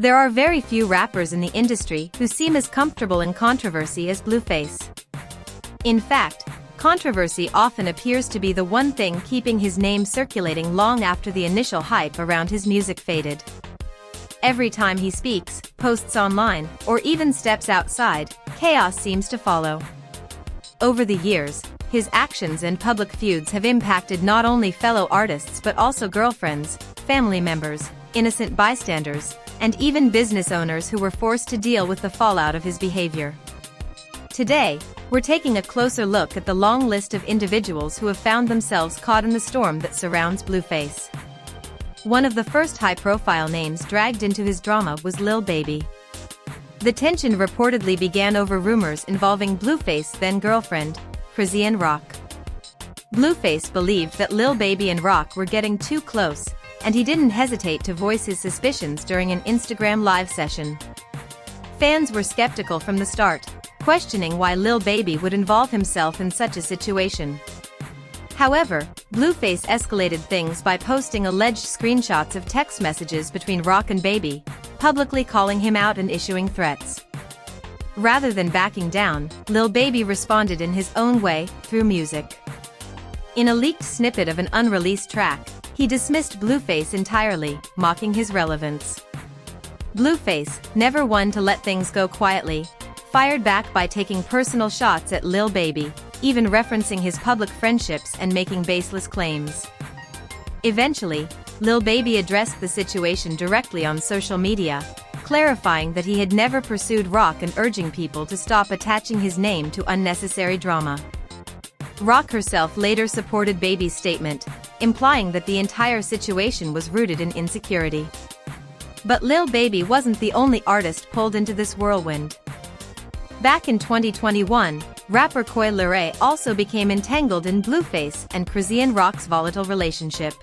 There are very few rappers in the industry who seem as comfortable in controversy as BlueFace. In fact, controversy often appears to be the one thing keeping his name circulating long after the initial hype around his music faded. Every time he speaks, posts online, or even steps outside, chaos seems to follow. Over the years, his actions and public feuds have impacted not only fellow artists but also girlfriends, family members, innocent bystanders, and even business owners who were forced to deal with the fallout of his behavior. Today, we're taking a closer look at the long list of individuals who have found themselves caught in the storm that surrounds BlueFace. One of the first high-profile names dragged into his drama was Lil Baby. The tension reportedly began over rumors involving BlueFace's then-girlfriend, Chrisean Rock. BlueFace believed that Lil Baby and Rock were getting too close, and he didn't hesitate to voice his suspicions during an Instagram live session. Fans were skeptical from the start, questioning why Lil Baby would involve himself in such a situation. However, BlueFace escalated things by posting alleged screenshots of text messages between Rock and Baby, publicly calling him out and issuing threats. Rather than backing down, Lil Baby responded in his own way, through music. In a leaked snippet of an unreleased track, he dismissed BlueFace entirely, mocking his relevance. BlueFace, never one to let things go quietly, fired back by taking personal shots at Lil Baby, even referencing his public friendships and making baseless claims. Eventually, Lil Baby addressed the situation directly on social media, clarifying that he had never pursued Rock and urging people to stop attaching his name to unnecessary drama. Rock herself later supported Baby's statement, implying that the entire situation was rooted in insecurity. But Lil Baby wasn't the only artist pulled into this whirlwind. Back in 2021, rapper Coi Leray also became entangled in BlueFace and Chrisean Rock's volatile relationship.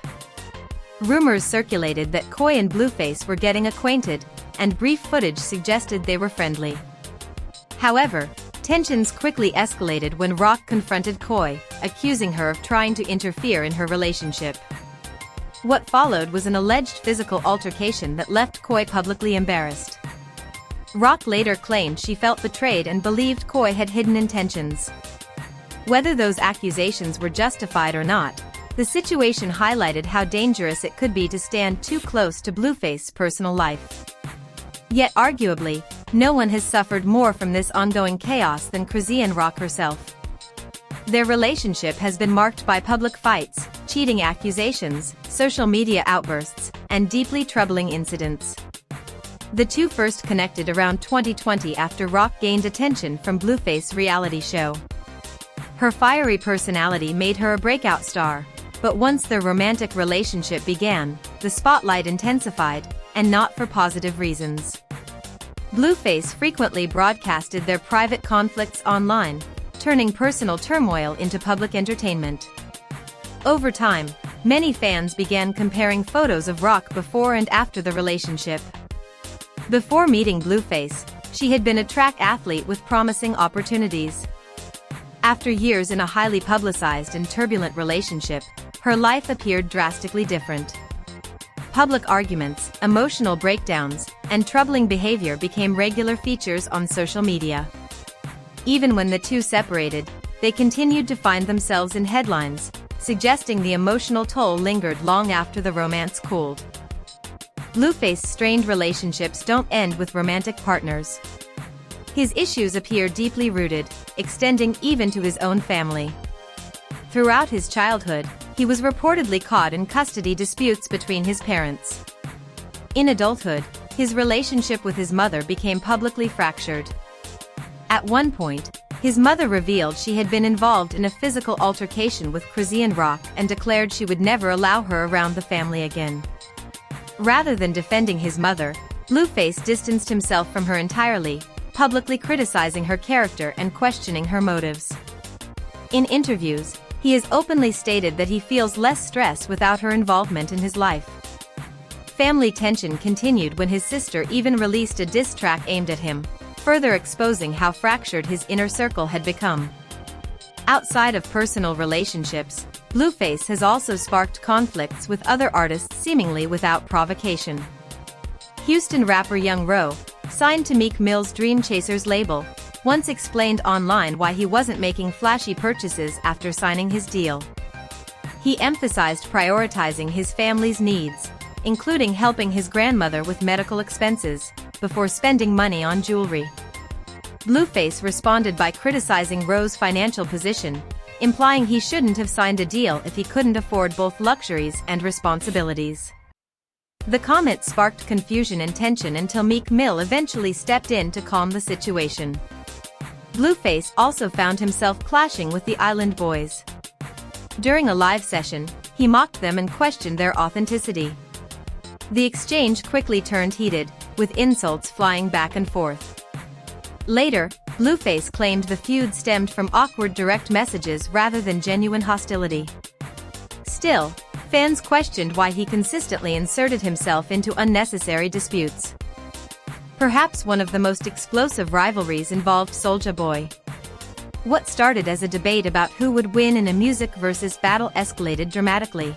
Rumors circulated that Coi and BlueFace were getting acquainted, and brief footage suggested they were friendly. However, tensions quickly escalated when Rock confronted Coi, accusing her of trying to interfere in her relationship. What followed was an alleged physical altercation that left Coi publicly embarrassed. Rock later claimed she felt betrayed and believed Coi had hidden intentions. Whether those accusations were justified or not, the situation highlighted how dangerous it could be to stand too close to BlueFace's personal life. Yet arguably, no one has suffered more from this ongoing chaos than Chrisean Rock herself. Their relationship has been marked by public fights, cheating accusations, social media outbursts, and deeply troubling incidents. The two first connected around 2020 after Rock gained attention from BlueFace's reality show. Her fiery personality made her a breakout star, but once their romantic relationship began, the spotlight intensified, and not for positive reasons. BlueFace frequently broadcasted their private conflicts online, turning personal turmoil into public entertainment. Over time, many fans began comparing photos of Rock before and after the relationship. Before meeting BlueFace, she had been a track athlete with promising opportunities. After years in a highly publicized and turbulent relationship, her life appeared drastically different. Public arguments, emotional breakdowns, and troubling behavior became regular features on social media. Even when the two separated, they continued to find themselves in headlines, suggesting the emotional toll lingered long after the romance cooled. BlueFace's strained relationships don't end with romantic partners. His issues appear deeply rooted, extending even to his own family. Throughout his childhood, he was reportedly caught in custody disputes between his parents. In adulthood, his relationship with his mother became publicly fractured. At one point, his mother revealed she had been involved in a physical altercation with Chrisean Rock and declared she would never allow her around the family again. Rather than defending his mother, BlueFace distanced himself from her entirely, publicly criticizing her character and questioning her motives. In interviews, he has openly stated that he feels less stress without her involvement in his life. Family tension continued when his sister even released a diss track aimed at him, further exposing how fractured his inner circle had become. Outside of personal relationships, BlueFace has also sparked conflicts with other artists seemingly without provocation. Houston rapper Young Ro, signed to Meek Mill's Dream Chasers label, once explained online why he wasn't making flashy purchases after signing his deal. He emphasized prioritizing his family's needs, including helping his grandmother with medical expenses, before spending money on jewelry. BlueFace responded by criticizing Ro's financial position, implying he shouldn't have signed a deal if he couldn't afford both luxuries and responsibilities. The comment sparked confusion and tension until Meek Mill eventually stepped in to calm the situation. BlueFace also found himself clashing with the Island Boys. During a live session, he mocked them and questioned their authenticity. The exchange quickly turned heated, with insults flying back and forth. Later, BlueFace claimed the feud stemmed from awkward direct messages rather than genuine hostility. Still, fans questioned why he consistently inserted himself into unnecessary disputes. Perhaps one of the most explosive rivalries involved Soulja Boy. What started as a debate about who would win in a music versus battle escalated dramatically.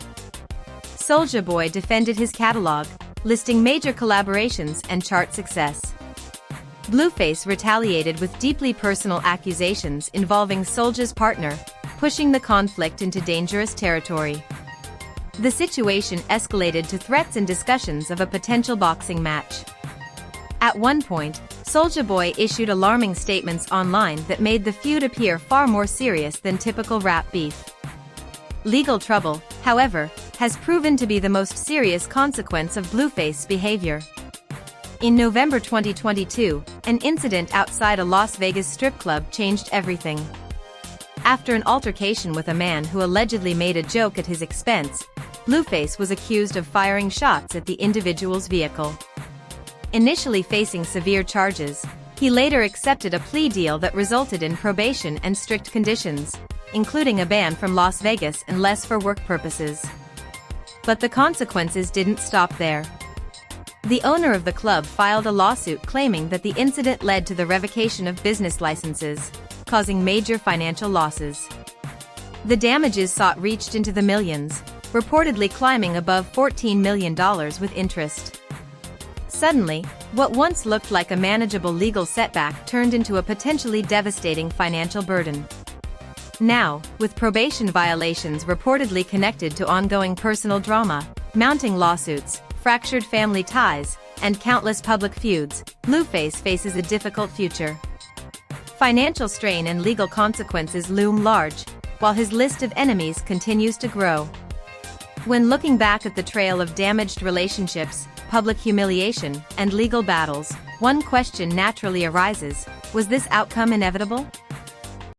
Soulja Boy defended his catalog, listing major collaborations and chart success. BlueFace retaliated with deeply personal accusations involving Soulja's partner, pushing the conflict into dangerous territory. The situation escalated to threats and discussions of a potential boxing match. At one point, Soulja Boy issued alarming statements online that made the feud appear far more serious than typical rap beef. Legal trouble, however, has proven to be the most serious consequence of BlueFace's behavior. In November 2022, an incident outside a Las Vegas strip club changed everything. After an altercation with a man who allegedly made a joke at his expense, BlueFace was accused of firing shots at the individual's vehicle. Initially facing severe charges, he later accepted a plea deal that resulted in probation and strict conditions, including a ban from Las Vegas unless for work purposes. But the consequences didn't stop there. The owner of the club filed a lawsuit claiming that the incident led to the revocation of business licenses, causing major financial losses. The damages sought reached into the millions, reportedly climbing above $14 million with interest. Suddenly, what once looked like a manageable legal setback turned into a potentially devastating financial burden. Now, with probation violations reportedly connected to ongoing personal drama, mounting lawsuits, fractured family ties, and countless public feuds, BlueFace faces a difficult future. Financial strain and legal consequences loom large, while his list of enemies continues to grow. When looking back at the trail of damaged relationships, public humiliation, and legal battles, one question naturally arises: was this outcome inevitable?